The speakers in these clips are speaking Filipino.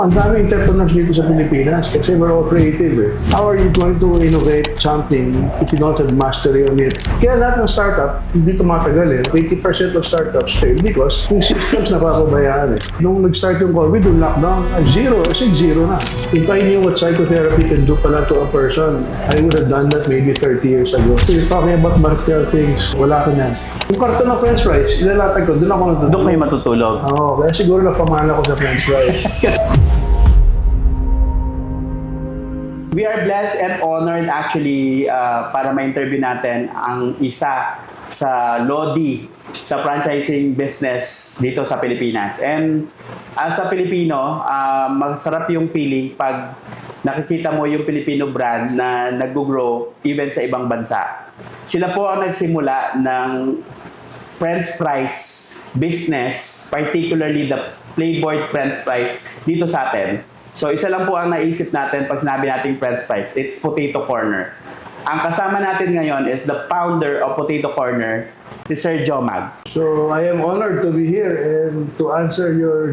Ang dami entrepreneurs dito sa Pilipinas kasi we're all creative eh. How are you going to innovate something if you don't have mastery on it? Kaya lahat ng startup, hindi tumatagal eh. 80% of startups fail because yung systems napapabayaan eh. Nung nag-start yung COVID, yung lockdown, zero na. If I knew what psychotherapy can do pala to a person, I would have done that maybe 30 years ago. So you're talking about material things, wala ko na. Yung karton ng french fries, ilalatag ko, doon ako natutulog. Doon kayo matutulog. Oo, kaya siguro napamana ko sa french fries. We are blessed and honored actually para ma-interview natin ang isa sa Lodi sa franchising business dito sa Pilipinas. And sa Pilipino, masarap yung feeling pag nakikita mo yung Filipino brand na nag-grow even sa ibang bansa. Sila po ang nagsimula ng French fries business, particularly the Playboy French fries dito sa atin. So isa lang po ang naisip natin pag sinabi natin French fries, it's Potato Corner. Ang kasama natin ngayon is the founder of Potato Corner, si Sir Jomag. So I am honored to be here and to answer your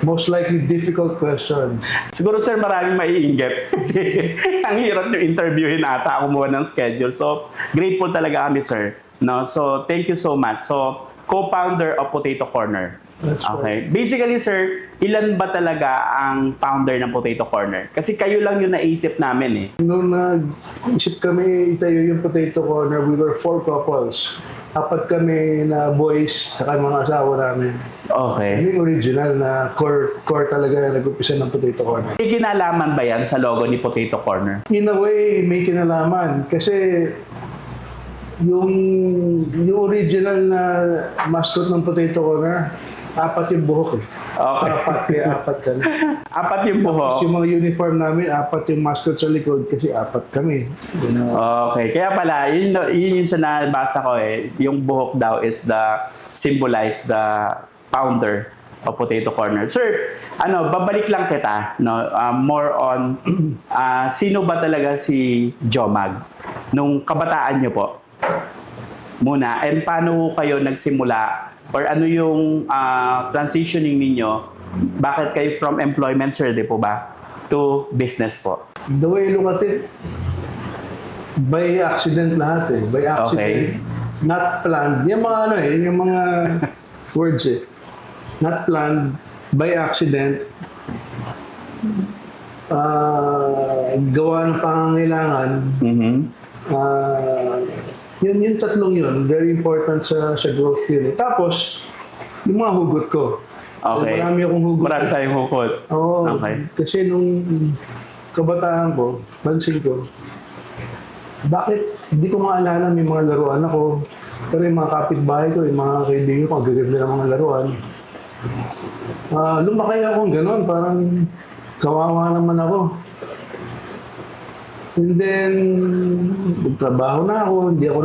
most likely difficult questions. Siguro sir maraming maiinggit kasi ang hirap yung interviewin ata kumuha ng schedule. So grateful talaga kami sir. No? So thank you so much. So co-founder of Potato Corner. That's Okay. Basically, sir, ilan ba talaga ang founder ng Potato Corner? Kasi kayo lang yung naisip namin eh. Nung nag-isip kami itayo yung Potato Corner, we were 4 couples. 4 kami na boys, saka mga asawa namin. Okay. Yung original na core talaga na nag-upisa ng Potato Corner. May kinalaman ba yan sa logo ni Potato Corner? In a way, may kinalaman. Kasi yung original na mascot ng Potato Corner, 4 yung buhok eh. Okay. 4 kaya 4 kami. 4 yung buhok. Yung mga uniform namin, 4 yung mascot sa likod kasi 4 kami. You know? Okay. Kaya pala, yun yung sa nabasa ko eh. Yung buhok daw is symbolize the founder of Potato Corner. Sir, babalik lang kita, no? More on, sino ba talaga si Jomag? Nung kabataan nyo po? Muna. And paano kayo nagsimula? Or ano yung transitioning ninyo? Bakit kayo from employment, sir, di po ba? To business po? The way I look at it, by accident lahat eh. By accident. Okay. Not planned. Yung mga yung mga words eh. Not planned, by accident. Gawa ng pangangailangan. Mm-hmm. Yung tatlong yun, very important sa growth yun. Tapos, yung mga hugot ko. Okay. Marami akong hugot. Marami tayong hukot. Oo. Okay. Kasi nung kabataan ko, pansin ko, bakit hindi ko maalala may mga laruan ako. Pero yung mga kapitbahay ko, yung mga kaibigan ko, ang gaganda ng mga laruan. Lumaki akong gano'n, parang kawawa naman ako. And then, trabaho na ako, hindi ako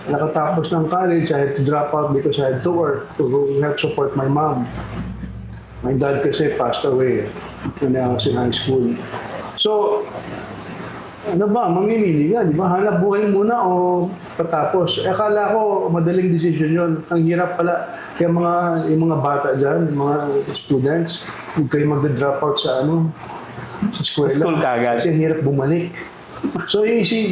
nakatapos ng college. I had to drop out because I had to work to help support my mom. My dad kasi passed away when I was in high school. So, mamimili ka, di ba? Hanap buhay muna o patapos. Akala ko, madaling decision yun. Ang hirap pala. Kaya yung mga bata dyan, yung mga students, huwag kayo mag-drop out sa sa eskwela. Sa school kagad. Kasi hirap bumalik. So,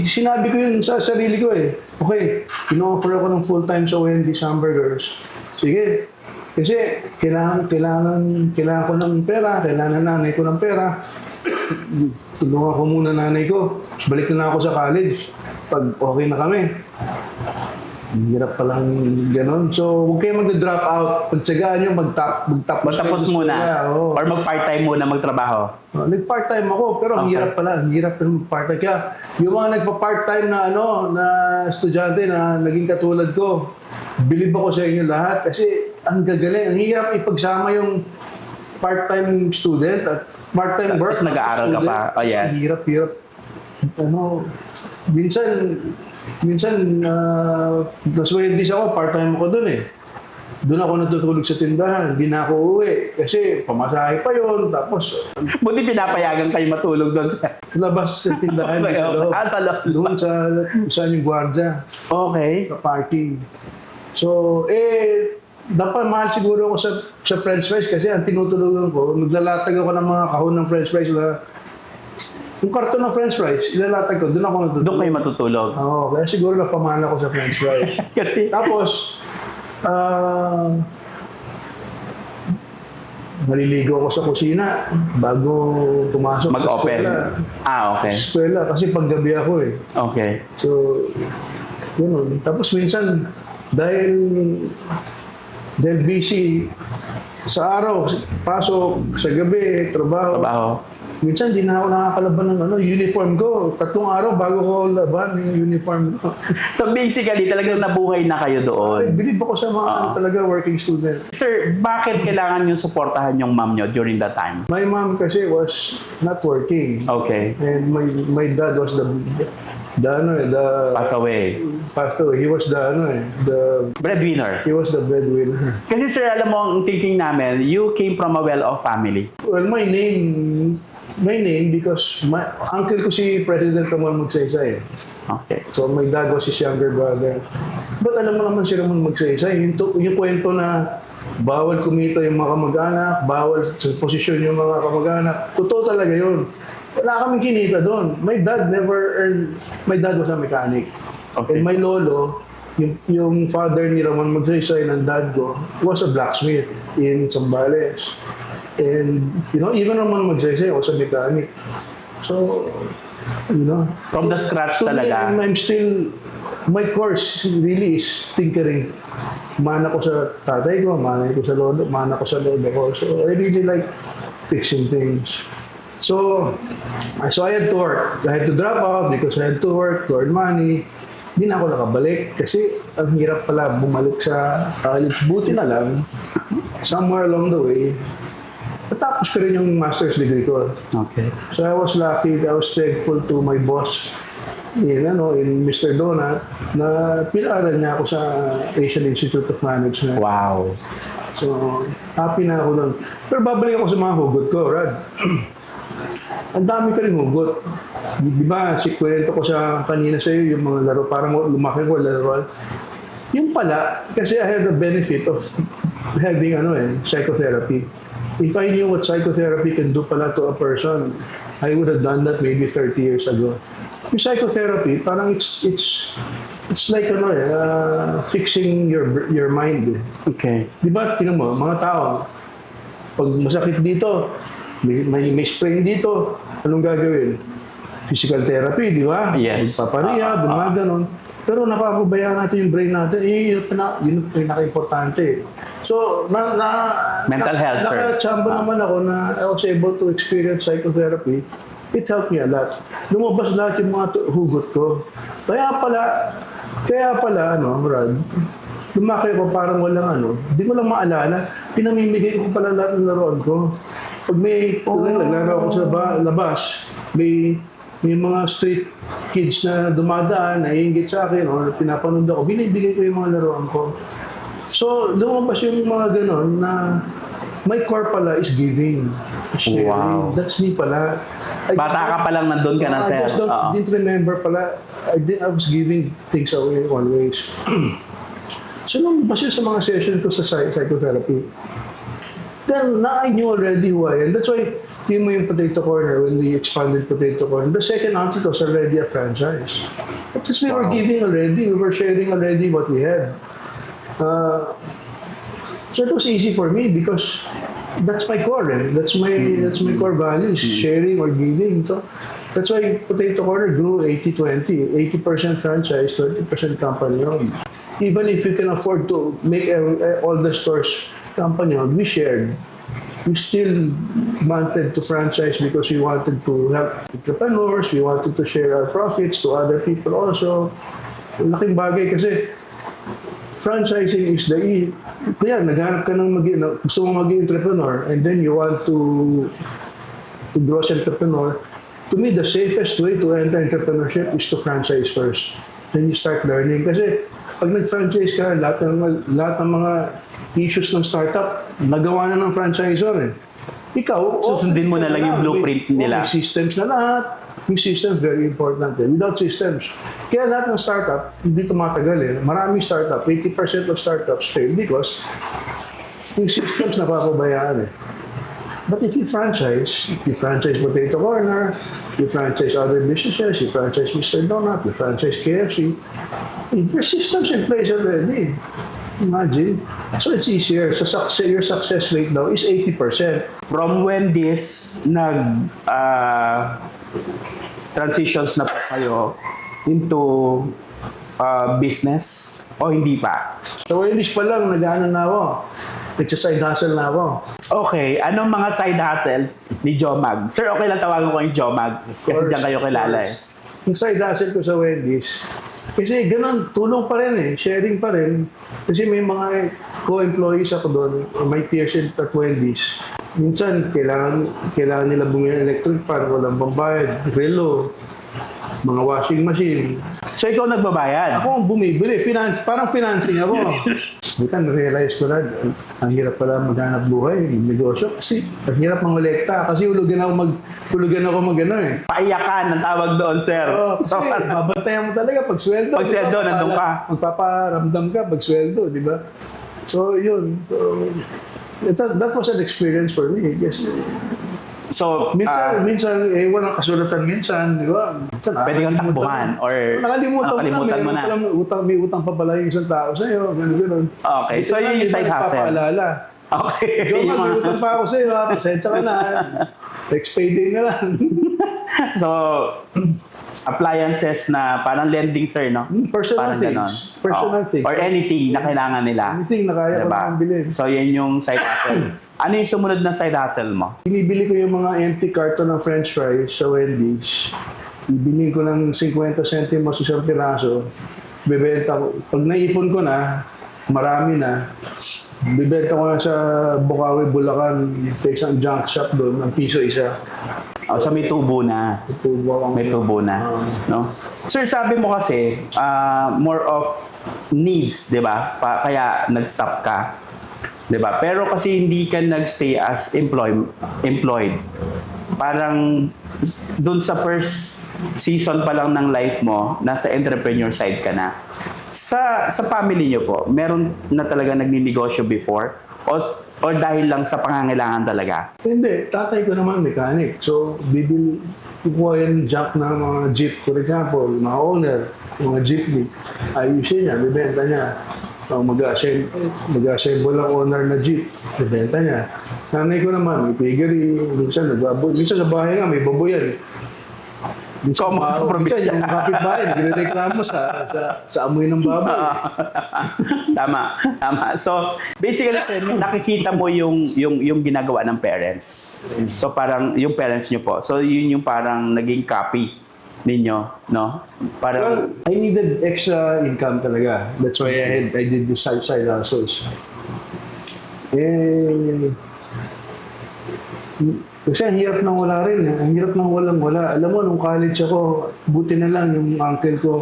sinabi ko yun sa sarili ko eh. Okay, ino-offer ako ng full-time sa Wendy's Hamburgers. Sige. Kasi kailangan ko ng pera, kailangan nanay ko ng pera. Tulungan ko muna nanay ko. Balik na ako sa college. Pag okay na kami. Hirap palang gano'n. So, huwag kayo mag-drop out. Pagtsagaan nyo, Magtapos muna. Oh. Or mag-part-time muna magtrabaho. Nag-part-time ako, pero ang Okay. hirap pala. Ang hirap na mag-part-time. Kaya, yung mga nagpa-part-time na estudyante na naging katulad ko, bilib ako sa inyo lahat kasi ang gagaling. Ang hirap ipagsama yung part-time student at part-time work. Tapos nag-aaral ka pa. Oh, yes. Hirap. Minsan, mas Wendy's ako, part-time ako dun eh. Doon ako natutulog sa tindahan, hindi na ako uwi. Kasi pamasahe pa yun, tapos Buti pinapayagan kayo matulog doon sa... labas sa tindahan, Okay, sa loob. sa loob. Doon saan yung gwardiya, Okay. sa parking. So, napamahal siguro ako sa french fries kasi ang tinutulugan ko, naglalatag ako ng mga kahon ng french fries na yung karton ng french fries, ilalatag ko, doon ako natutulog. Doon kayo matutulog. Oo, kaya siguro napamahal ako sa french fries. Kasi, Tapos, maliligo ako sa kusina bago pumasok mag-open. Okay. Sa eskwela, kasi paggabi ako eh. Okay. So, yun. Tapos minsan, dahil busy sa araw, pasok, sa gabi, trabaho. Minsan, di na ako nakakalaban ng uniform ko. 3 araw bago ko laban yung uniform ko. So basically, talagang nabuhay na kayo doon. Bilib ako sa mga talaga working student. Sir, bakit kailangan nyo suportahan yung mom nyo during that time? My mom kasi was not working. Okay. And my dad was Pass away. passed away. He was Breadwinner. he was the breadwinner. Kasi sir, alam mo, ang thinking namin, you came from a well-off family. Well, my name because my uncle ko si President Ramon Magsaysay. Okay. So my dad was his younger brother. But alam mo naman si Ramon Magsaysay, yung kwento na bawal kumita yung mga kamag-anak, bawal sa posisyon yung mga kamag-anak. Totoo talaga yun. Wala kaming kinita doon. My dad was a mechanic. Okay. And my lolo, yung father ni Ramon Magsaysay ng dad ko, was a blacksmith in Zambales. And, even Ramon Magsaysay was a mechanic. So, From the scratch so talaga. I'm still, my course really is tinkering. Mana ko sa tatay ko, mana ko sa lolo ko. So I really like fixing things. So I had to work. I had to drop out because I had to work, to earn money. Hindi na ako nakabalik kasi ang hirap pala bumalik sa college. Buti na lang, somewhere along the way, natapos ko rin yung master's degree ko. Okay. So I was lucky, I was thankful to my boss in Mr. Donut na pinaaral niya ako sa Asian Institute of Management. Wow. So, happy na ako nun. Pero babalik ako sa mga hugot ko, Rad. Ang dami ka rin hugot. Di ba, kwento ko sa kanina sa iyo, yung mga laro, parang lumaki ko, laro. Yung pala, kasi I had the benefit of having psychotherapy. If I knew what psychotherapy can do pala to a person, I would have done that maybe 30 years ago. Yung psychotherapy, parang it's like fixing your mind. Okay. Di ba, tingnan mo, mga tao, pag masakit dito, may sprain dito, anong gagawin? Physical therapy, di ba? Yes. Magpaparehab, mga ganon. Pero napapabayaan natin yung brain natin, yun yung pinaka-importante. So, Mental health, sir. Nakachamba naman ako na I was able to experience psychotherapy. It helped me a lot. Lumabas lahat yung mga hugot ko. Kaya pala, Brad, lumaki ko parang walang di ko lang maalala. Pinamimigay ko pala lahat ng laruan ko. Pag may naglaro ako sa labas, may mga street kids na dumadaan, naiingit sa akin, or pinapanood ako, binibigay ko yung mga laruan ko. So, lumabas yung mga ganon na my core pala is giving. Sharing. Wow. That's me pala. Bata ka pa lang nandun ka na, sir. I just didn't remember pala. I was giving things away always. So, lumabas yun sa mga session ko sa psychotherapy. Then, I knew already who I am. That's why, team mo yung Potato Corner, when we expanded Potato Corner, the second outlet was already a franchise. Because we were giving already, we were sharing already what we had. So it was easy for me because that's my core. That's my core values, sharing or giving. So that's why Potato Corner grew 80-20, 80% franchise, 20% company-owned. Even if you can afford to make all the stores company-owned, we shared. We still wanted to franchise because we wanted to help entrepreneurs, we wanted to share our profits to other people also. Laking bagay kasi franchising is the kaya naghanap ka ng gusto mo maging entrepreneur and then you want to grow as entrepreneur. To me, the safest way to enter entrepreneurship is to franchise first. Then you start learning. Kasi pag nag-franchise ka, lahat ng mga issues ng startup, nagawa na ng franchisor eh. ikaw, Susundin mo na lang yung blueprint nila. May systems na lahat. Yung systems, very important. Without systems, kaya lahat ng startup, hindi tumatagal eh. Maraming startup, 80% of startups fail because yung systems napapabayaan eh. But if you franchise Potato Corner, you franchise other businesses, you franchise Mr. Donut, you franchise KFC, there's systems in place already. Imagine. So it's easier. So your success rate now is 80%. From when this transitions na po kayo into business o hindi pa? So Wendy's pa lang, nag-ano na ako. Nagsa-side hustle na ako. Okay, anong mga side hustle ni Jomag? Sir, okay lang tawagan ko yung Jomag kasi diyan kayo kilala eh. Yung side hustle ko sa Wendy's, kasi ganun, tulong pa rin eh, sharing pa rin. Kasi may mga co-employees ako doon, may peers at Wendy's. Minsan, kailangan nila bumili ng electric fan, walang pambayad, relo, mga washing machine. So, ikaw nagbabayad? Ako ang bumibili, parang financing ako. Bukan, realize ko na, ang hirap pala maghanap buhay, negosyo. Kasi ang hirap mangolekta. Kasi hulugan ako mag-ano eh. Paiyakan ang tawag doon, sir. Oh, kasi babantayan mo talaga pag sweldo. Pag sweldo, nandun ka. Magpaparamdam ka pag sweldo, di ba? So, yun. So, that was an experience for me. Kasi, so, minsan, walang kasulatan minsan, di ba? Pwede kang takbuhan or nakalimutan mo na. May utang pa pala yung isang tao sa'yo, gano'n. Okay, so yun yung side hustle. Papaalala. Okay. May utang pa ako sa'yo, ha? Pasensya ka na. Next payday na lang. So, appliances na parang lending, sir, no? Personal Parang things. ganon. Personal things. Or anything na kailangan nila. Anything na kaya ko Diba? naman bilhin. So, yan yung side hustle. Ano yung sumunod na side hustle mo? Binibili ko yung mga empty carton ng french fries sa Wendy's. Bibili ko ng 50 centimos isang piraso. Bebenta ko. Pag naipon ko na, marami na, bibenta ko na sa Bukawi, Bulacan, sa isang junk shop doon, ang piso isa. Oh, so may tubo na. May tubo na. No? Sir, sabi mo kasi, more of needs, di ba? Kaya nag-stop ka. Di ba? Pero kasi hindi ka nag-stay as employed. Parang dun sa first season pa lang ng life mo, nasa entrepreneur side ka na. Sa family niyo po, meron na talaga nagninegosyo before? O dahil lang sa pangangailangan talaga? Hindi, tatay ko naman mechanic. So, kukuha yung jack ng mga jeep, for example, mga owner, mga jeepney. Ayusin niya, bibenta niya. So, mag-assemble ang owner na jeep, bibenta niya. Nanay ko naman, may piggery, minsan nagbaboy. Minsan sa bahay nga, may baboyan. Common sa probinsya. Yung kapitbahay, nagreklamo sa amoy ng baboy. Tama. So, basically, sir, nakikita mo yung ginagawa ng parents. So, parang yung parents nyo po. So, yun yung parang naging copy ninyo, no? Parang, Well, I needed extra income talaga. That's why I did the side hustles. Kasi ang hirap nang wala rin. Ang hirap nang walang-wala. Alam mo, nung college ako, buti na lang yung uncle ko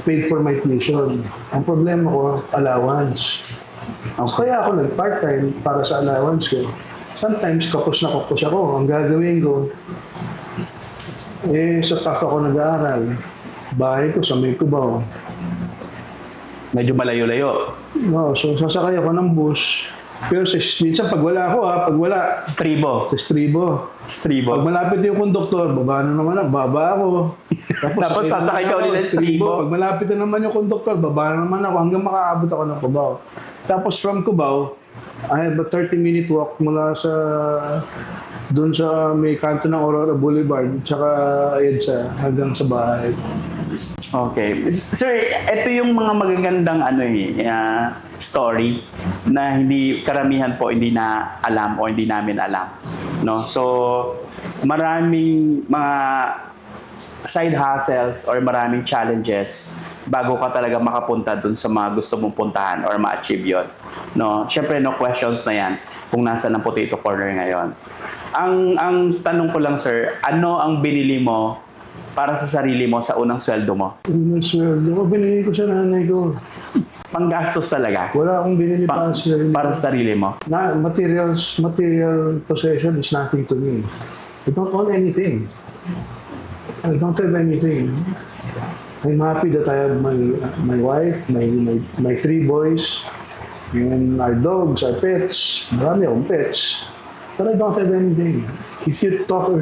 paid for my tuition. Ang problema ko, allowance. Kaya ako nag-part-time para sa allowance ko. Sometimes, kapos na kapos ako. Ang gagawin ko, sa TAF ako nag-aaral. Bahay ko sa may Cubao. medyo malayo-layo. No, so sasakay ako ng bus. Pero minsan pag wala ako pag wala, Stribo. sa stribo. Pag malapit yung konduktor, baba na naman ako, baba ako. Tapos sasakay ka ulit ng stribo. Pag malapit na naman yung konduktor, baba na naman ako hanggang makaabot ako ng Cubao. Tapos from Cubao, I have a 30-minute walk mula sa doon sa may kanto ng Aurora Boulevard tsaka EDSA hanggang sa bahay. Okay. Sir, ito yung mga magagandang story na hindi karamihan po hindi na alam o hindi namin alam. No? So, maraming mga side hustles or maraming challenges bago ka talaga makapunta dun sa mga gusto mong puntahan or ma-achieve yun. No? Siyempre, no questions na yan kung nasa ng Potato Corner ngayon. Ang tanong ko lang, sir, ano ang binili mo para sa sarili mo sa unang sweldo mo? Unang sweldo, binili ko sa nanay ko. Panggastos talaga? Wala akong binili para sa sarili Para ko. sa sarili mo? Material possession is nothing to me. I don't own anything. I don't have anything. I'm happy that I have my wife, my 3 boys, and our dogs, our pets. Marami akong pets. But I don't have anything. If you're talking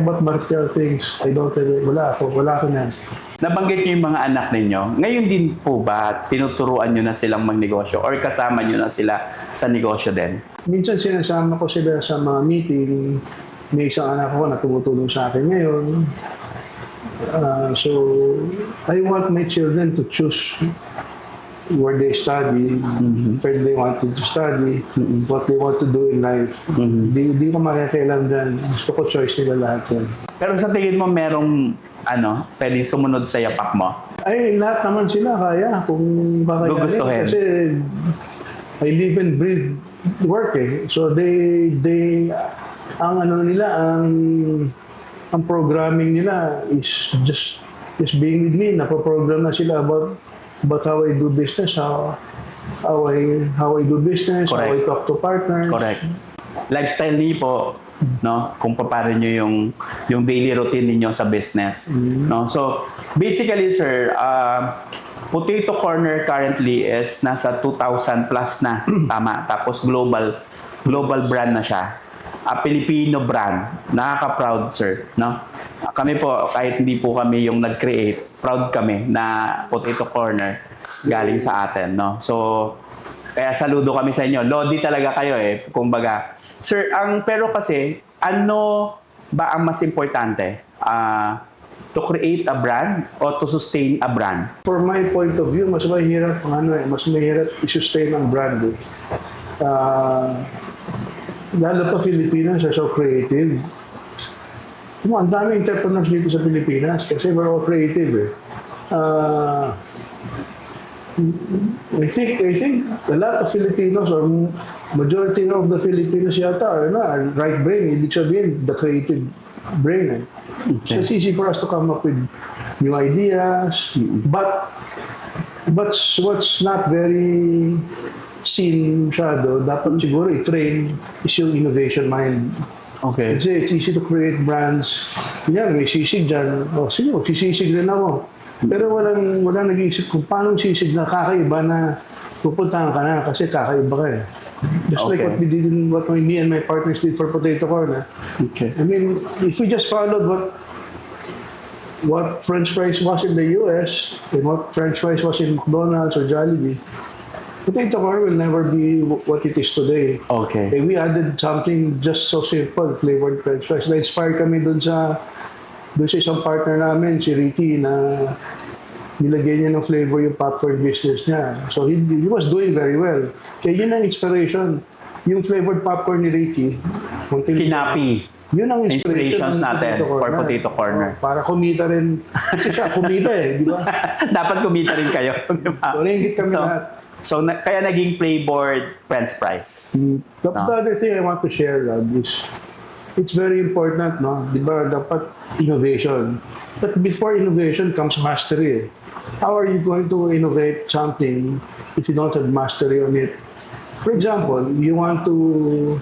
about material things, I don't have it. Wala ako na. Nabanggit niyo yung mga anak ninyo. Ngayon din po ba tinuturuan niyo na silang magnegosyo or kasama niyo na sila sa negosyo din? Minsan sinasama ko sila sa mga meeting. May isang anak ko na tumutulong sa akin ngayon. So, I want my children to choose where they study, where they want to study, what they want to do in life. Di ko makikialam dyan. Gusto ko choice nila lahat yan. Pero sa tingin mo merong pwedeng sumunod sa yapak mo? Ay, lahat naman sila kaya kung kakayanin. Gugustuhin. Kasi I live and breathe work eh. So ang nila, ang programming nila is just being with me. Napoprogram na sila about how I do business, how I do business, how I Correct. talk to partners. Correct. Lifestyle niyo po, no? Kung paano niyo yung daily routine niyo sa business, no? So, basically, sir, Potato Corner currently is nasa 2,000 plus na, tama. Tapos global brand na siya. Filipino brand. Nakaka-proud, sir, no? Kami po, kahit hindi po kami yung nag-create, proud kami na Potato Corner galing sa atin, no? So, kaya saludo kami sa inyo. Lodi talaga kayo eh, kumbaga. Sir, pero kasi, ano ba ang mas importante? To create a brand o to sustain a brand? For my point of view, mas mahirap i-sustain ang brand. Lalo pa Filipinas are so creative. Ang dami entrepreneurs dito sa Pilipinas kasi we're all creative eh. I think a lot of Filipinos or majority of the Filipinos yata are right brain. Ibig sabihin, the creative brain eh. So it's easy for us to come up with new ideas. But what's not very seen masyado, dapat siguro i-train is yung innovation mind. Okay. Kasi it's easy to create brands. Yan, may sisig dyan. O sige, magsisisig rin ako. Pero walang nag-iisip kung paano sisig na kakaiba na pupuntahan ka na kasi kakaiba ka eh. Just like Okay. what me and my partners did for Potato Corner. Okay. I mean, if we just followed what French fries was in the US and what French fries was in McDonald's or Jollibee, Potato Corner will never be what it is today. Okay. Eh, we added something just so simple, flavored French fries. Na-inspire kami dun sa isang partner namin, si Ricky, na nilagay niya ng flavor yung popcorn business niya. So he was doing very well. Kaya yun ang inspiration. Yung flavored popcorn ni Ricky, Kinapi. yun ang Inspirations ng natin for Potato Corner. Para kumita rin. Kasi siya, kumita eh, di ba? Dapat kumita rin kayo, di ba? So, ringgit kami lahat. So, kaya naging flavored French fries. The other thing I want to share, Rob, is it's very important, no? Di ba, dapat innovation. But before innovation comes mastery. How are you going to innovate something if you don't have mastery on it? For example, you want to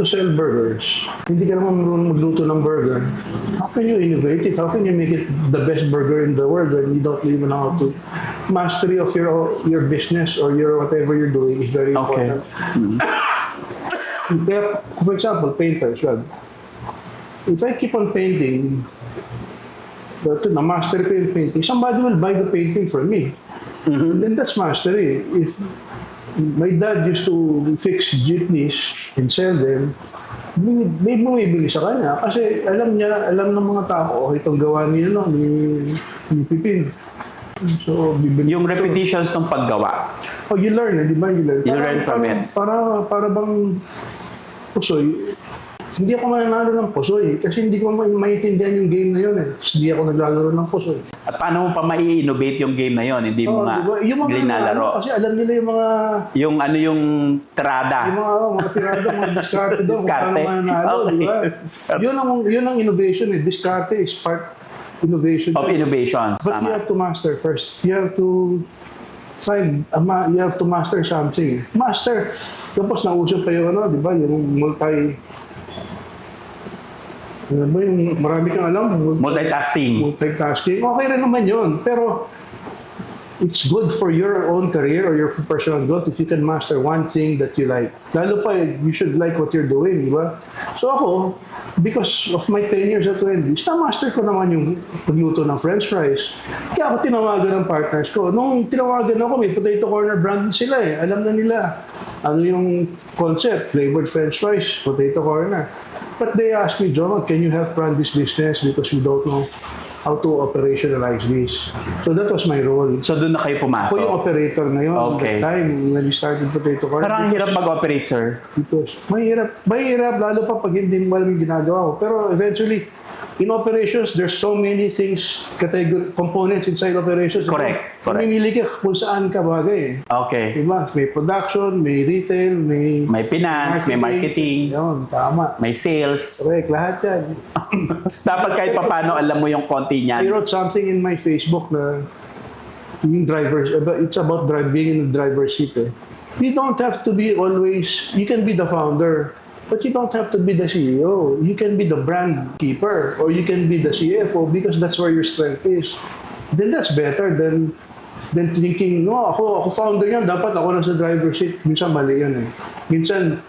sell burgers. Hindi ka naman marunong magluto ng burger. How can you innovate it? How can you make it the best burger in the world when you don't even know how to? Mastery of your business or your whatever you're doing is very important. Kaya, for example, painters. Well, if I keep on painting, na-master ko yung painting, somebody will buy the painting from me. Then that's mastery. If my dad used to fix jeepneys and sell them, may bumibili sa kanya kasi alam ng mga tao, okay, itong gawa niya ni Pipin. So, bibili Yung ito. repetitions ng paggawa. Oh, you learn, di ba? You learn. You learn from it. Para bang pusoy. Hindi ako mananalo ng pusoy kasi hindi ko maintindihan yung game na yun eh. Hindi ako naglalaro ng pusoy. At paano mo pa mai-innovate yung game na yon? Hindi mo nga diba? Yung mga ginalaro. kasi alam nila yung mga Yung trada. mga tirada, mga diskarte doon, kung Diskarte. paano mananalo, Okay. di ba? Yun ang innovation eh. Diskarte is part innovation. Of innovations. But you Tama. have to master first. You have to you have to master something. Master. Tapos nauso pa yung di ba? Yung ano ba yung marami kang alam? Multitasking. Multitasking. Okay rin naman yun. Pero it's good for your own career or your personal growth if you can master one thing that you like. Lalo pa, you should like what you're doing, di ba? So ako, because of my 10 years at Wendy's, na-master ko naman yung pagluto ng french fries. Kaya ako tinawagan ng partners ko. Nung tinawagan ako, may potato corner brand sila eh. Alam na nila ano yung concept, flavored french fries, potato corner. But they asked me, John, can you help run this business because we don't know how to operationalize this. So that was my role. So doon na kayo pumasok. Ako yung operator na yun. Okay. At that time, when we started Potato Corner. Parang ang hirap mag-operate, sir. Because mahirap, lalo pa pag hindi mo alam yung ginagawa ko. Pero eventually, in operations, there's so many things, components inside operations. Correct. Mamimili ka kung saan ka bagay eh. Okay. Diba? May production, may retail, may May finance, may marketing, Yun, tama. may sales. Correct, lahat yan. Dapat kahit papano alam mo yung konti I niyan. wrote something in my Facebook na yung drivers, it's about being in the driver's seat eh. You don't have to be always, you can be the founder, but you don't have to be the CEO. You can be the brand keeper or you can be the CFO because that's where your strength is. Then that's better than thinking, no, ako founder yan, dapat ako na sa driver's seat. Minsan mali yan eh. Minsan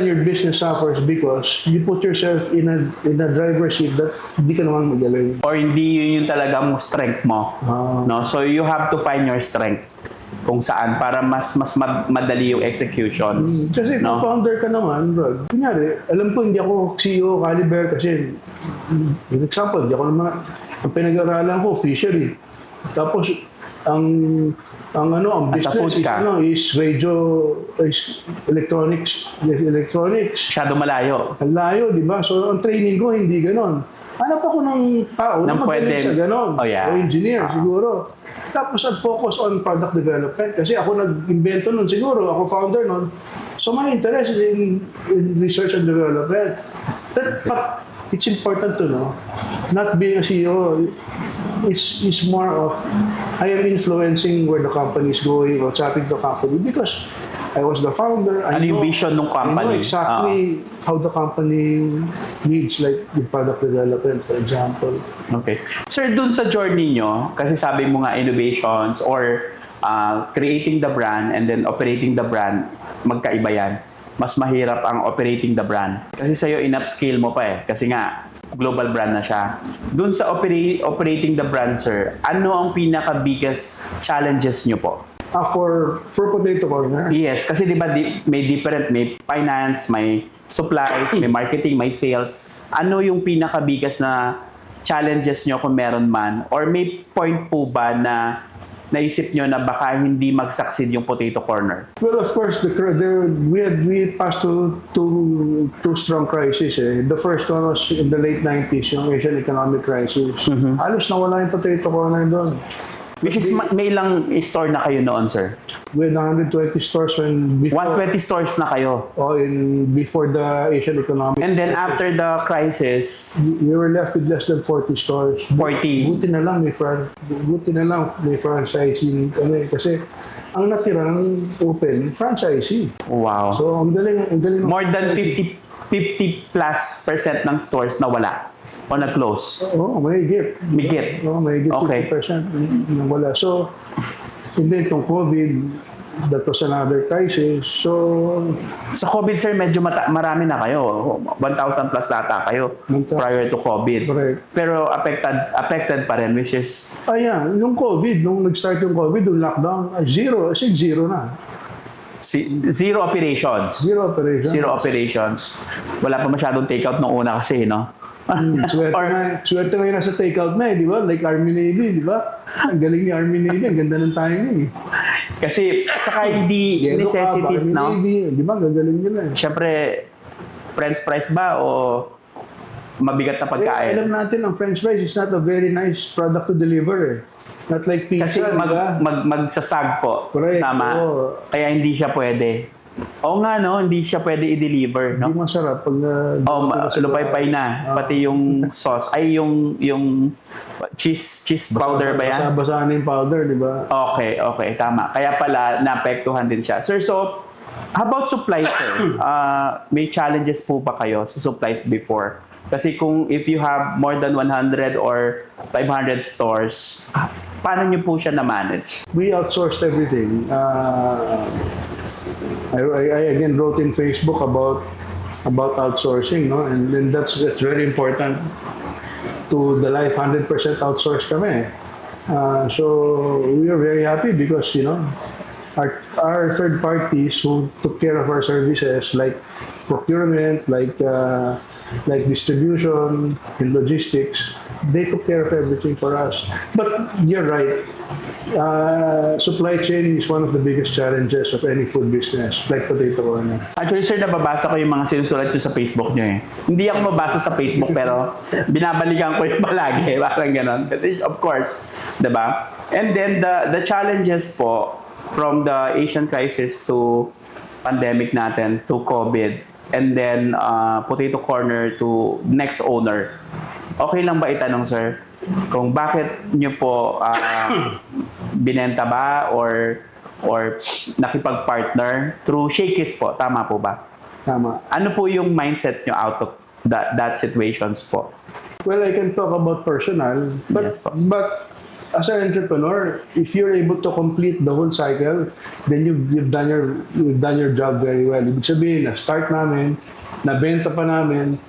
your business suffers because you put yourself in a driver's seat that hindi ka naman magaling. Or hindi yun yung talagang strength mo. Ah. No? So you have to find your strength kung saan para mas madali yung executions. Kasi kung no? founder ka naman, bro, kunyari, alam ko hindi ako CEO caliber kasi, for example, hindi ako naman, ang pinag-aralan ko, fishery. Tapos, ang As a food business is, ka. is radio, is electronics. Masyado malayo. Ang layo, di ba? So, ang training ko, hindi ganon. Hanap ako ng tao na Nang magaling pwede- sa ganon. Oh, yeah. O engineer, siguro. Tapos, I'd focus on product development. Kasi ako nag-invento nun siguro. Ako founder nun. So, my interest is in research and development. But it's important to know, not being a CEO is more of, I am influencing where the company is going, what's happening to the company, because I was the founder. Ano yung vision ng I company? know exactly how the company needs, like the product development, for example. Okay. Sir, dun sa journey nyo, kasi sabi mo nga innovations or creating the brand and then operating the brand, magkaiba yan. Mas mahirap ang operating the brand. Kasi sa'yo, in-upscale mo pa eh. Kasi nga, global brand na siya. Dun sa operating the brand, sir, ano ang pinaka-biggest challenges nyo po? For Potato Corner, Yes, kasi di ba may different, may finance, may supplies, may marketing, may sales. Ano yung pinaka-biggest na challenges nyo kung meron man? Or may point po ba na naisip nyo na baka hindi mag-succeed yung Potato Corner? well, of course, we passed through two strong crises. Eh. The first one was in the late 90s, yung Asian economic crisis. Halos nawala yung Potato Corner doon. Which is, may ilang store na kayo noon, sir? We had 120 stores when before, 120 stores na kayo. before the Asian economic. And then after the crisis, We were left with less than 40 stores. 40. Buti na lang may franchising kami kasi ang natira ng open franchisee. wow. So ang galing More than 50 plus % ng stores na wala o nag-close. Oh, may higit. Migit. Oh, may higit Okay. 50% na wala. So hindi itong COVID, that was another crisis. So Sa COVID, sir, medyo marami na kayo. 1,000 plus data kayo prior to COVID. Correct. Pero affected pa rin, which is ayan, yung COVID, nung nag-start yung COVID, yung lockdown, zero na. zero operations. Zero operation. Zero operations. Wala pa masyadong takeout nung una kasi, no? Swerte ngayon nasa takeout na di ba? Like Army Navy, di ba? Ang galing ni Army Navy, ang ganda ng timing eh. Kasi, saka hindi Yellow Cab, necessities, Army no? Navy, di ba? Gagaling nila eh. Siyempre, French fries ba o mabigat na pagkain? Alam natin, ang French fries is not a very nice product to deliver eh. Not like Kasi pizza, diba? magsasag po. Correct, Tama. oo. Kaya hindi siya pwede. Oo nga, no? Hindi siya pwede i-deliver, no? Hindi masarap pag Oh, sa lupay-pay na. Pati yung sauce. Ay, yung cheese powder ba yan? Basa-basa na yung powder, di ba? Okay. Tama. Kaya pala, naapektuhan din siya. Sir, so, how about supplies, sir? May challenges po ba kayo sa supplies before? Kasi kung if you have more than 100 or 500 stores, paano nyo po siya na-manage? We outsourced everything. I again wrote in Facebook about outsourcing, no, and that's very important to the life. 100% outsourced kami. So we are very happy because our third parties who took care of our services like procurement, like distribution and logistics, they took care of everything for us. But you're right. Supply chain is one of the biggest challenges of any food business, like potato corner. Actually, sir, nababasa ko yung mga sinusulat nyo sa Facebook nyo eh. Hindi ako mabasa sa Facebook pero binabalikan ko yung palagi. Parang ganon. Kasi of course, diba? And then the challenges po from the Asian crisis to pandemic natin to COVID and then potato corner to next owner. Okay lang ba itanong, sir, kung bakit nyo po binenta ba or nakipag-partner through Shakey's po? Tama po ba? Tama. Ano po yung mindset nyo out of that situations po? Well, I can talk about personal, but Yes po. as an entrepreneur, if you're able to complete the whole cycle, then you've done your job very well. Ibig sabihin, na-start namin, nabenta pa namin,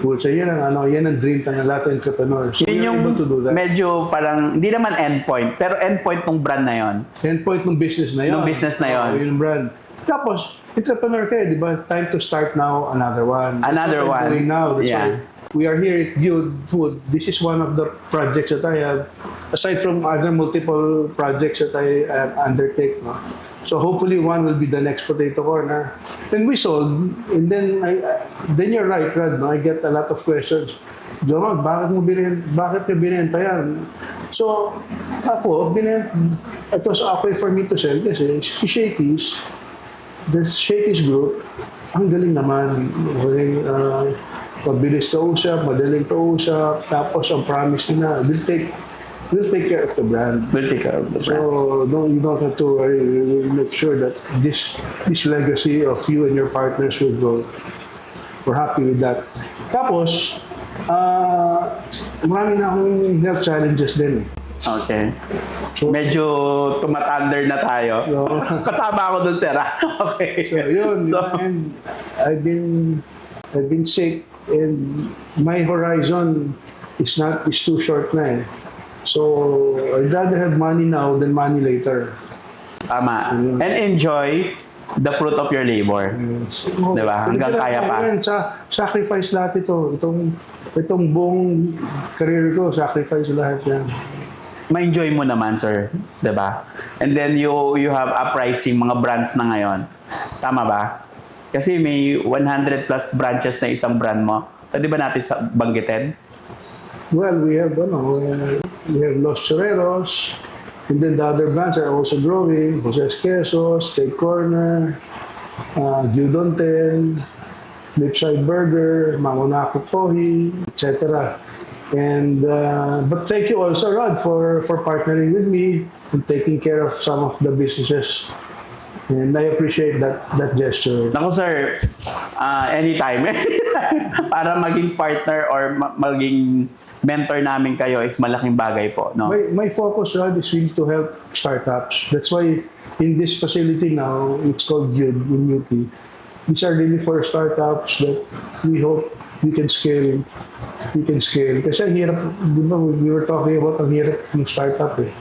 yan ang dream ng lahat ng entrepreneurs. So Yun you're yung able to do that. medyo parang, hindi naman endpoint, pero endpoint ng brand na yon. Endpoint ng business na yun. Ng business na yun. Yung brand. Tapos, entrepreneur kayo, di ba? Time to start now another one. Another That's what one. I'm doing now. That's Yeah. why we are here at Guild Food. This is one of the projects that I have, aside from other multiple projects that I undertake. No? So hopefully one will be the next potato corner. Then we sold, and then you're right, Rad. No? I get a lot of questions. Jomag, bakit nyo binenta yan? So, it was okay for me to sell kasi si Shakey's, the Shakey's group, ang galing naman. Mabilis kausap, madaling kausap, tapos ang promise nila, we'll take care of the brand. We'll take care of the brand. So you don't have to worry. We'll make sure that this legacy of you and your partners will go. We're happy with that. Tapos, marami na akong health challenges din. Okay. Medyo tumatandar na tayo. So, Kasama ako dun, sir. Okay. so yun, So, and I've been sick, and my horizon is too short na eh. So I'd rather have money now than money later. tama. And enjoy the fruit of your labor. So, Diba? Hanggang kaya pa. Yan, sacrifice lahat ito. Itong buong career ko, sacrifice lahat yan. Ma-enjoy mo naman, sir. 'Di ba? And then you have uprising mga brands na ngayon. Tama ba? Kasi may 100 plus branches na isang brand mo. Pwede ba natin banggitin? Well, we have Los Choreros, and then the other brands are also growing. Jose's Quesos, Steak Corner, Gyudon 10, Lipside Burger, Mamonaco Pohi, etc. And but thank you also, Rod, for partnering with me and taking care of some of the businesses. And I appreciate that gesture. Naku, sir, anytime. Para maging partner or maging mentor namin kayo is malaking bagay po, no? My focus, Rod, is really to help startups. That's why in this facility now, it's called Guild in UP. These are really for startups that we hope we can scale. Kasi ang hirap, di ba, we were talking about ang hirap ng startup eh.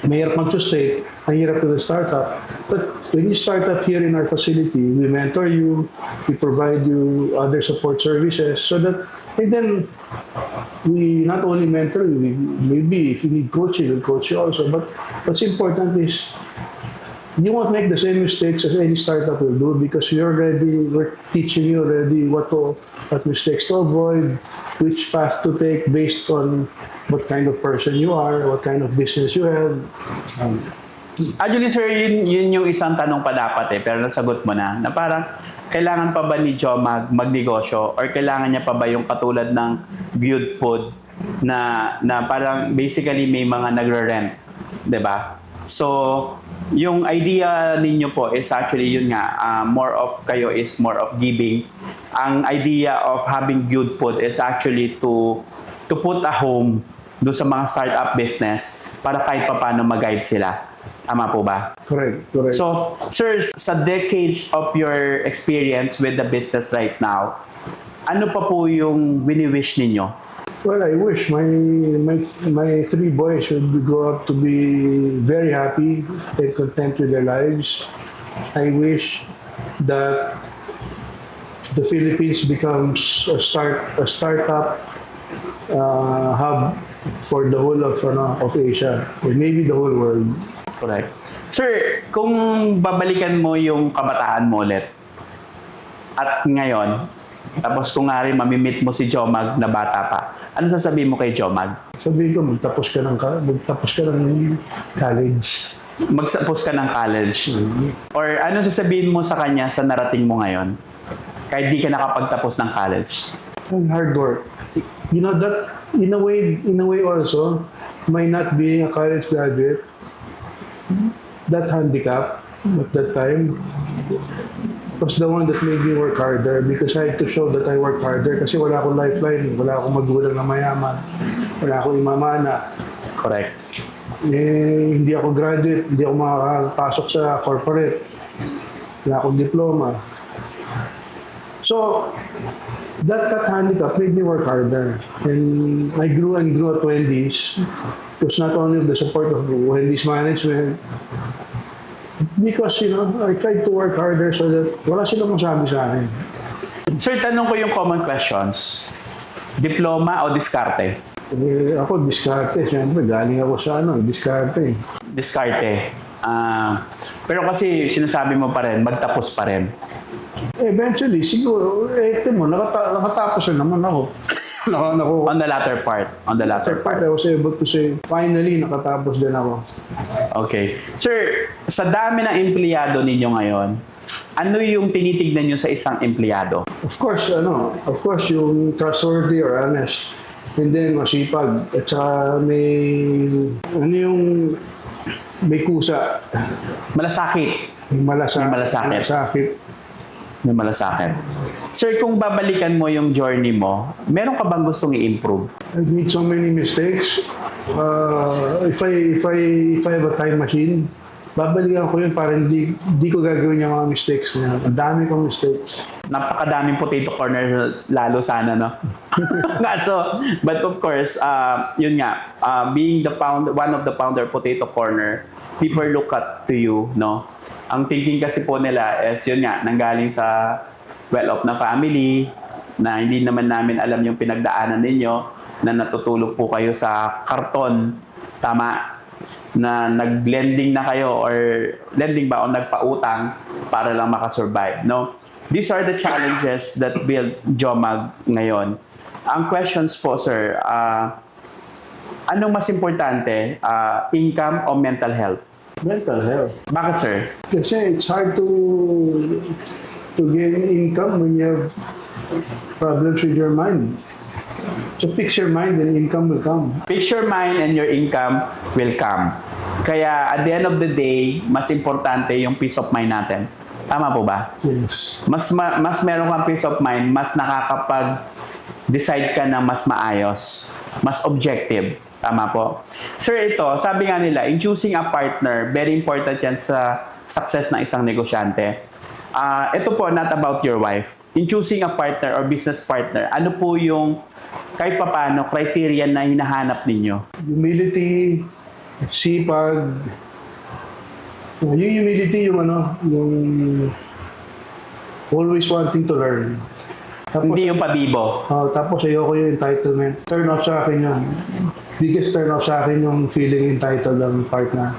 Mahirap mag-sustain, ang hirap ng startup. But when you start up here in our facility, we mentor you, we provide you other support services so that, and then we not only mentor you, maybe if you need coaching, we'll coach you also. But what's important is you won't make the same mistakes as any startup will do because we're teaching you already what mistakes to avoid, which path to take based on what kind of person you are, what kind of business you have. Actually, sir, yun yung isang tanong pa dapat pero nasagot mo na parang kailangan pa ba ni Joe magnegosyo or kailangan niya pa ba yung katulad ng Good Food na parang basically may mga nagre-rent, 'di ba? So, yung idea ninyo po is actually yun nga, more of giving. Ang idea of having Good Food is actually to put a home do sa mga startup business para kahit papaano mag-guide sila. Tama po ba? Correct. So, sir, sa decades of your experience with the business right now, ano pa po yung wini-wish ninyo? Well, I wish my three boys would grow up to be very happy and content with their lives. I wish that the Philippines becomes a startup hub for the whole of Asia, or maybe the whole world. Correct. Sir, kung babalikan mo yung kabataan mo ulit, at ngayon, tapos kung nga rin mamimit mo si Jomag na bata pa, ano sasabihin mo kay Jomag? Sabihin ko, magtapos ka ng college. Magsapos ka ng college. Or ano sasabihin mo sa kanya sa narating mo ngayon? Kahit di ka nakapagtapos ng college. And hard work. You know that in a way also, my not being a college graduate, that handicap at that time was the one that made me work harder because I had to show that I worked harder kasi wala akong lifeline, wala akong magulang na mayaman, wala akong imamana. Correct. Hindi ako graduate, hindi ako makakapasok sa corporate, wala akong diploma. So, that handicap made me work harder. And I grew at Wendy's. It was not only the support of Wendy's management, because, I tried to work harder so that wala silang masabi sa akin. Sir, tanong ko yung common questions. Diploma o diskarte? Ako, diskarte. Siyempre, galing ako sa diskarte. Diskarte. Pero kasi sinasabi mo pa rin, magtapos pa rin. Eventually, siguro, nakatapos na naman ako. On the latter part. I was able to say, finally, nakatapos din ako. Okay. Sir, sa dami ng empleyado ninyo ngayon, ano yung tinitignan nyo sa isang empleyado? Of course, yung trustworthy or honest. And then, masipag. At saka may kusa. Malasakit. May malasakit. Sir, kung babalikan mo yung journey mo, meron ka bang gustong i-improve? I've made so many mistakes. If I have a time machine, babalikan ko yun para hindi ko gagawin yung mga mistakes na yun. Ang dami kong mistakes. Napakadaming potato corner lalo sana, no? But of course, yun nga, being one of the founder Potato Corner, people look up to you, no? Ang thinking kasi po nila is yun nga, nanggaling sa well-off na family, na hindi naman namin alam yung pinagdaanan ninyo, na natutulog po kayo sa karton, tama, na nag-lending na kayo or lending ba o nagpautang para lang makasurvive, no? These are the challenges that build Jomag ngayon. Ang questions po, sir, anong mas importante, income o mental health? Mental health. Bakit, sir? Kasi it's hard to gain income when you have problems with your mind. So fix your mind and income will come. Fix your mind and your income will come. Kaya at the end of the day, mas importante yung peace of mind natin. Tama po ba? Yes. Mas meron kang peace of mind, mas nakakapag-decide ka na mas maayos, mas objective. Tama po. Sir, ito, sabi nga nila, in choosing a partner, very important yan sa success ng isang negosyante. Ito po, not about your wife. In choosing a partner or business partner, ano po yung kahit papaano criteria na hinahanap ninyo? Humility, sipag. Yung humility, yung always wanting to learn. Tapos, Hindi yung pabibo. tapos ayoko yung entitlement. Turn off sa akin yun. Biggest turn off sa akin yung feeling entitled ng partner.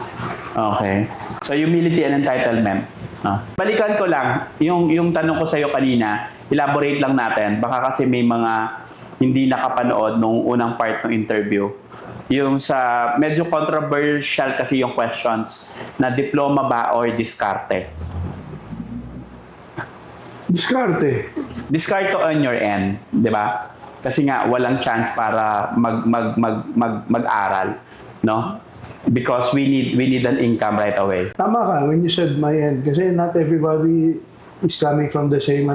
Okay. So, humility and entitlement. Balikan ko lang, yung tanong ko sa'yo kanina, elaborate lang natin. Baka kasi may mga hindi nakapanood nung unang part ng interview. Yung sa, medyo controversial kasi yung questions na diploma ba or diskarte? Diskarte. Diskarte on your end, di ba? Kasi nga, walang chance para mag-aral, no? Because we need an income right away. Tama ka when you said my end. Kasi not everybody is coming from the same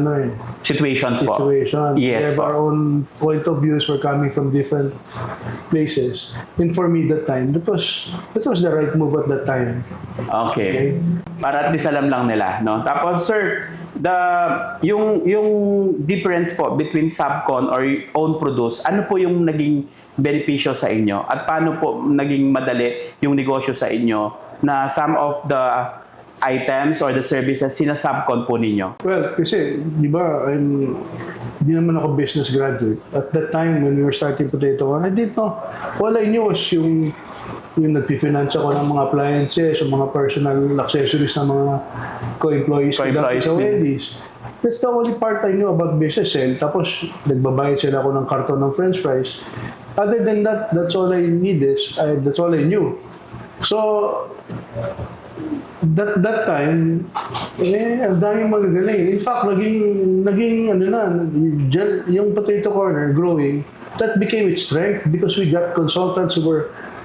Situation po. situation. We Yes have po. our own point of views. We're coming from different places. And for me that time, that was the right move at that time. Okay. Para at least alam lang nila, no? Tapos sir, yung difference po between subcon or own produce, ano po yung naging benepisyo sa inyo? At paano po naging madali yung negosyo sa inyo na some of the items or the services sinasubcon po ninyo? Well, kasi, di ba, hindi naman ako business graduate. At that time, when we were starting Potato One, I didn't know. All I knew was yung nag-finance ako ng mga appliances, yung mga personal accessories ng mga co-employees ko dati sa Wendy's. That's the only part I knew about business. Tapos, nagbabayad sila ako ng karton ng french fries. Other than that, that's all I that's all I knew. So, that time, ang daming magagaling. In fact, naging yung Potato Corner growing, that became its strength because we got consultants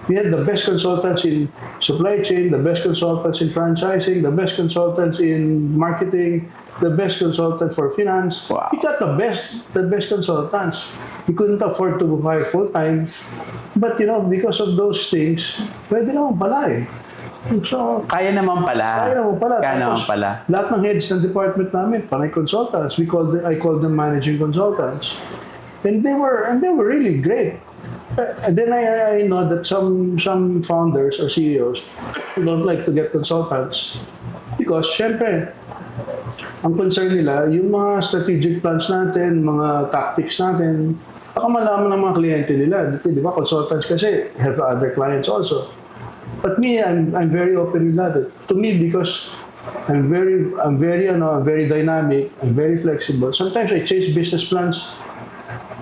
we had the best consultants in supply chain, the best consultants in franchising, the best consultants in marketing, the best consultant for finance. Wow. We got the best consultants. We couldn't afford to hire full-time. But, because of those things, pwede naman pala eh. So, Kaya naman pala. kaya naman pala. Kaya naman Tapos, pala. lahat ng heads ng department namin, panay consultants. I called them managing consultants. And they were really great. And then I know that some founders or CEOs don't like to get consultants because, syempre, ang concern nila, yung mga strategic plans natin, mga tactics natin, baka malaman ng mga kliyente nila. Di ba, consultants kasi have other clients also. But me, I'm very open with that. To me, because I'm very dynamic, I'm very flexible. Sometimes I change business plans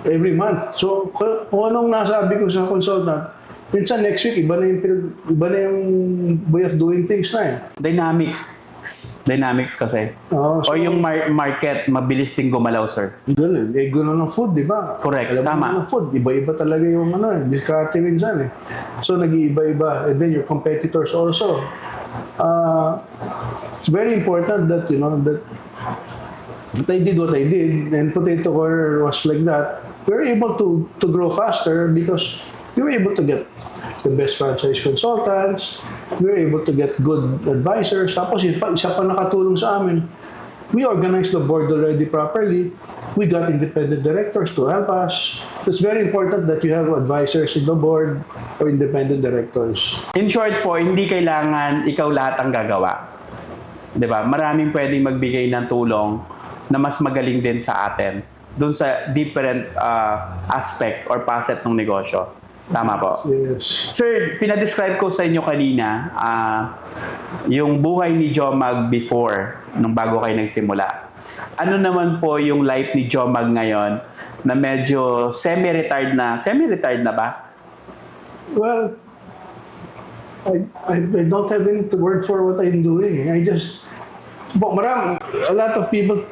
every month. So, kung anong nasabi ko sa consultant, minsan next week, iba na yung way of doing things na eh. Dynamics kasi. Oo, O so, yung market, mabilis din gumalaw, sir. ganun. Ganun ng food, di ba? Correct, Alam mo tama. ng food, iba-iba talaga yung discarte minsan eh. So, nag-iiba-iba. And then your competitors also. It's very important that, that I did what I did, and Potato Corner was like that. We were able to grow faster because we were able to get the best franchise consultants, we were able to get good advisors. Tapos isa pa nakatulong sa amin, we organized the board already properly. We got independent directors to help us. It's very important that you have advisors in the board or independent directors. In short po, hindi kailangan ikaw lahat ang gagawa. 'Di ba? Maraming pwedeng magbigay ng tulong na mas magaling din sa atin doon sa different aspect or facet ng negosyo. Tama po. Yes. Sir, pinadescribe ko sa inyo kanina yung buhay ni Jomag before, nung bago kayo nagsimula. Ano naman po yung life ni Jomag ngayon na medyo semi-retired na? Semi-retired na ba? Well, I don't have any word for what I'm doing. A lot of people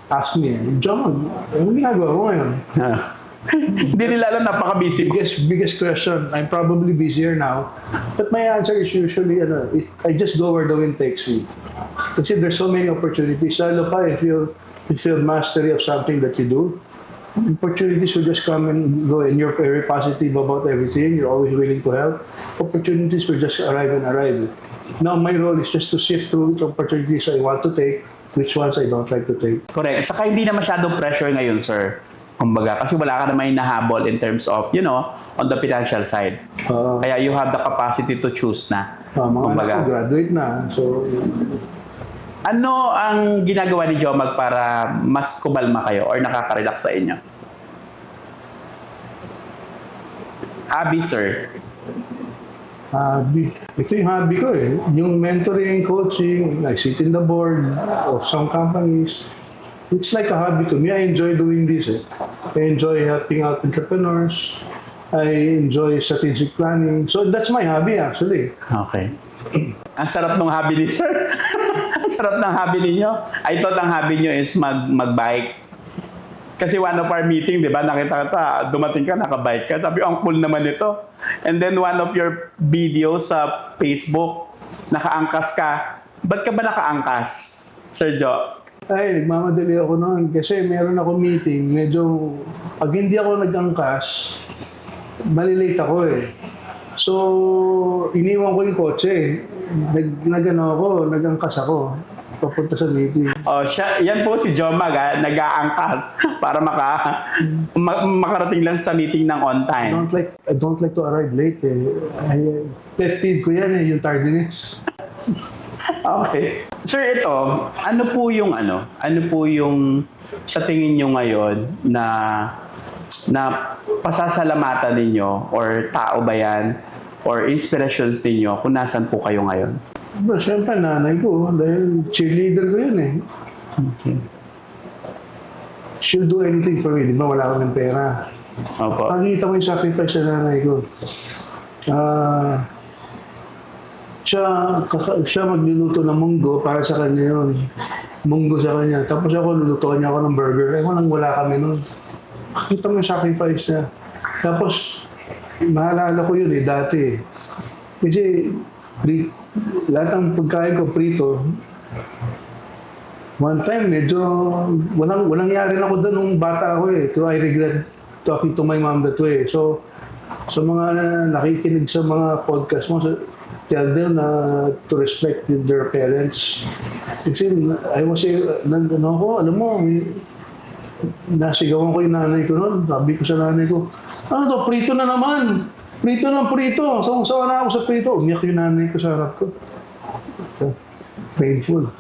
ask me, John, ano ginagawa mo ngayon? Hindi nila alam, napaka-busy. Biggest question. I'm probably busier now. But my answer is usually, I just go where the wind takes me. Kasi there's so many opportunities. Lalo pa if you have mastery of something that you do, opportunities will just come and go, and you're very positive about everything. You're always willing to help. Opportunities will just arrive and arrive. Now, my role is just to sift through the opportunities I want to take, which ones I don't like to take. Correct. Saka hindi na masyadong pressure ngayon, sir. Kumbaga, kasi wala ka naman nahabol in terms of, on the financial side. Kaya you have the capacity to choose na. Mga anak ko, graduate na. So, ano ang ginagawa ni Jomag para mas kumalma kayo or nakaka-relax sa inyo? Hobby, sir. Hobby. Ito yung hobby ko eh. Yung mentoring, coaching, I sit in the board of some companies. It's like a hobby to me. I enjoy doing this eh. I enjoy helping out entrepreneurs. I enjoy strategic planning. So that's my hobby actually. Okay. Ang sarap ng hobby ni sir. Ang sarap ng hobby ninyo. I thought ang hobby nyo is mag-bike. Kasi one of our meeting, di ba, nakita kita, dumating ka, nakabike ka. Sabi, ang cool naman ito. And then one of your videos sa Facebook, nakaangkas ka. Ba't ka ba nakaangkas, Sir Jo? Ay, nagmamadali ako noon kasi meron ako meeting. Medyo, pag hindi ako nag-angkas, malilate ako eh. So, iniwan ko yung kotse. Nag-angkas ako. Papunta sa meeting. Oh, yan po si Jomag, nag-aangkas para makarating lang sa meeting ng on time. I don't like to arrive late eh. Pet peeve ko yan eh, yung tardiness. Okay. Sir, ito, ano po yung sa tingin nyo ngayon na pasasalamatan ninyo or tao ba yan or inspirations ninyo kung nasan po kayo ngayon? Well, siyempre nanay ko dahil cheerleader ko yun eh. Okay. She'll do anything for me. Di ba wala akong pera. Opo. Pagkita mo yung sacrifice sa nanay ko. Siya magluluto ng munggo para sa kanya yun. Munggo sa kanya. Tapos ako, lulutuan niya ako ng burger. Wala kami nun. Pakita mo yung sacrifice niya. Tapos, naalala ko yun eh, dati. Kasi, lahat ng pagkain ko prito. One time, medyo, walang yari ako doon nung bata ako eh. So, I regret talking to my mom that way. So, sa mga nakikinig sa mga podcast mo, tell them to respect their parents. Kasi I was alam mo, nasigawan ko yung nanay ko noon. Sabi ko sa nanay ko, to, prito na naman. Prito ng prito. Sawa na ako sa prito. Umiyak yung nanay ko sa harap ko. So, painful.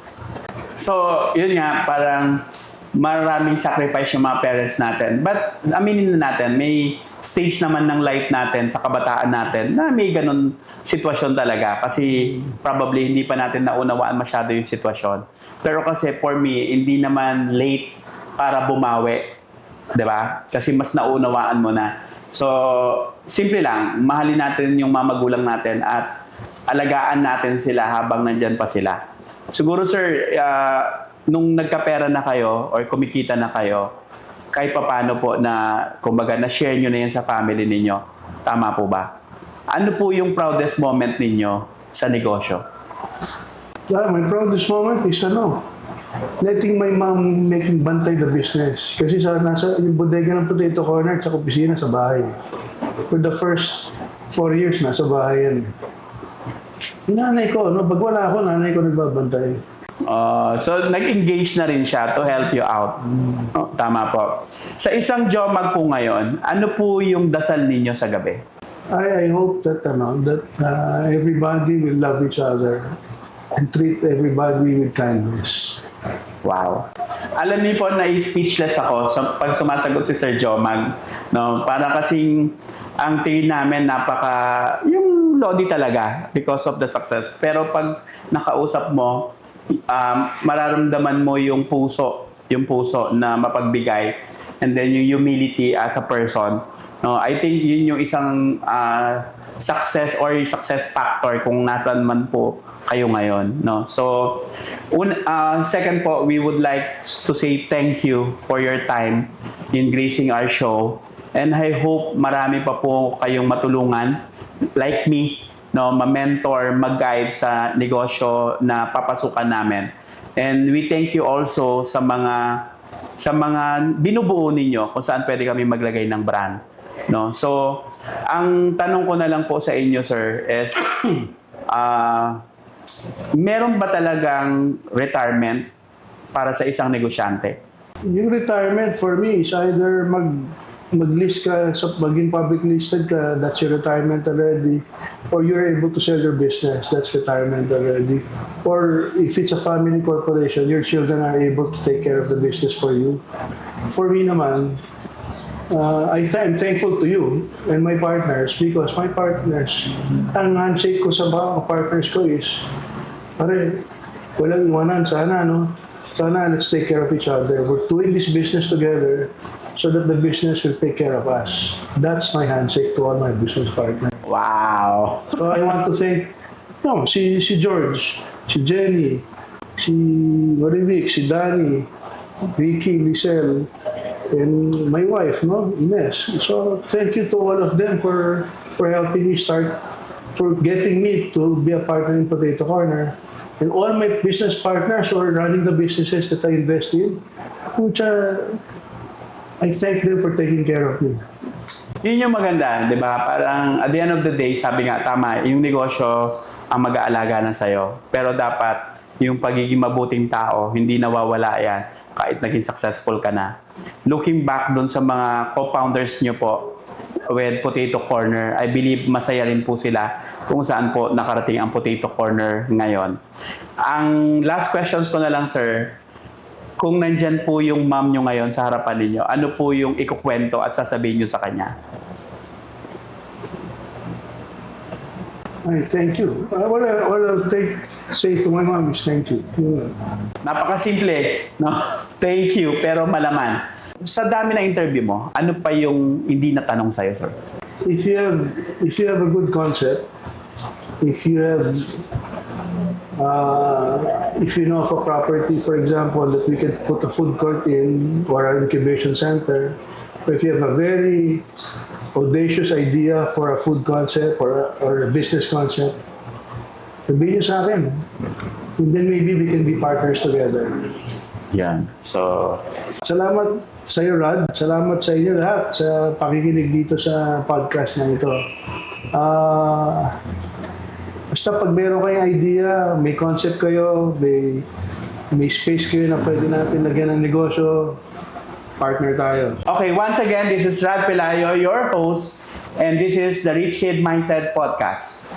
So, yun nga, parang maraming sacrifice yung mga parents natin. But, aminin na natin, may stage naman ng life natin sa kabataan natin na may ganun sitwasyon talaga. Kasi probably hindi pa natin naunawaan masyado yung sitwasyon. Pero kasi for me, hindi naman late para bumawi. 'Di ba? Kasi mas naunawaan mo na. So, simple lang, mahalin natin yung mga magulang natin at alagaan natin sila habang nandyan pa sila. Siguro sir, nung nagkapera na kayo or kumikita na kayo, kahit paano po na, kumbaga, na-share nyo na yan sa family ninyo. Tama po ba? Ano po yung proudest moment ninyo sa negosyo? My proudest moment is letting my mom making bantay the business. Kasi nasa yung bodega ng Potato Corner at sa opisina sa bahay. For the first 4 years, nasa bahay yan. Yung nanay ko, pag wala ako, nanay ko nagbabantay. So, nag-engage na rin siya to help you out. Oh, tama po. Sa isang Jomag po ngayon, ano po yung dasal ninyo sa gabi? I hope that everybody will love each other and treat everybody with kindness. Wow. Alam niyo po, na-speechless ako pag sumasagot si Sir Jomag. No? Para kasing ang tingin namin yung Lodi talaga because of the success. Pero pag nakausap mo, mararamdaman mo yung puso na mapagbigay, and then yung humility as a person. No, I think yun yung isang success or success factor kung nasan man po kayo ngayon, no. So, second po, we would like to say thank you for your time in gracing our show, and I hope marami pa po kayong matulungan like me, no, ma-mentor, mag-guide sa negosyo na papasukan namin. And we thank you also sa mga binubuo ninyo kung saan pwede kami maglagay ng brand, no. So, ang tanong ko na lang po sa inyo, sir, is meron ba talagang retirement para sa isang negosyante? Yung retirement for me is either mag-list ka, maging public listed ka, that's your retirement already. Or you're able to sell your business, that's retirement already. Or if it's a family corporation, your children are able to take care of the business for you. For me naman, I'm thankful to you and my partners because my partners, ang handshake ko sa mga partners ko is, pare, walang iwanan. Sana, no? Sana let's take care of each other. We're doing this business together so that the business will take care of us. That's my handshake to all my business partners. Wow. So I want to thank, no, si George, si Jenny, si Marivic, si Danny, Vicky, Lisel, and my wife, no, Ines. So thank you to all of them for helping me start, for getting me to be a partner in Potato Corner. And all my business partners who are running the businesses that I invest in, which I thank them for taking care of me. Yun yung maganda, di ba? Parang at the end of the day, sabi nga, tama, yung negosyo ang mag-aalaga na sa'yo. Pero dapat yung pagiging mabuting tao, hindi nawawala yan kahit naging successful ka na. Looking back doon sa mga co-founders nyo po with Potato Corner, I believe masaya rin po sila kung saan po nakarating ang Potato Corner ngayon. Ang last questions ko na lang, sir, kung nandyan po yung mom nyo ngayon sa harapan ninyo, ano po yung ikukwento at sasabihin nyo sa kanya? Ay, thank you. What I'll say to my mom is thank you. Napakasimple, no? Thank you, pero malaman. Sa dami na interview mo, ano pa yung hindi natanong sa'yo, sir? If you have a good concept, if you know of a property, for example, that we can put a food court in or an incubation center, or if you have a very audacious idea for a food concept or a business concept, sabihin niyo sa akin. And then maybe we can be partners together. Yan. So, Salamat sa iyo, Rod. Salamat sa inyo lahat sa pakikinig dito sa podcast na ito. Basta pag meron kayong idea, may concept kayo, may space kayo na pwede natin lagyan ng negosyo, partner tayo. okay, once again, this is Rad Pelayo, your host, and this is the Rich Kid Mindset Podcast.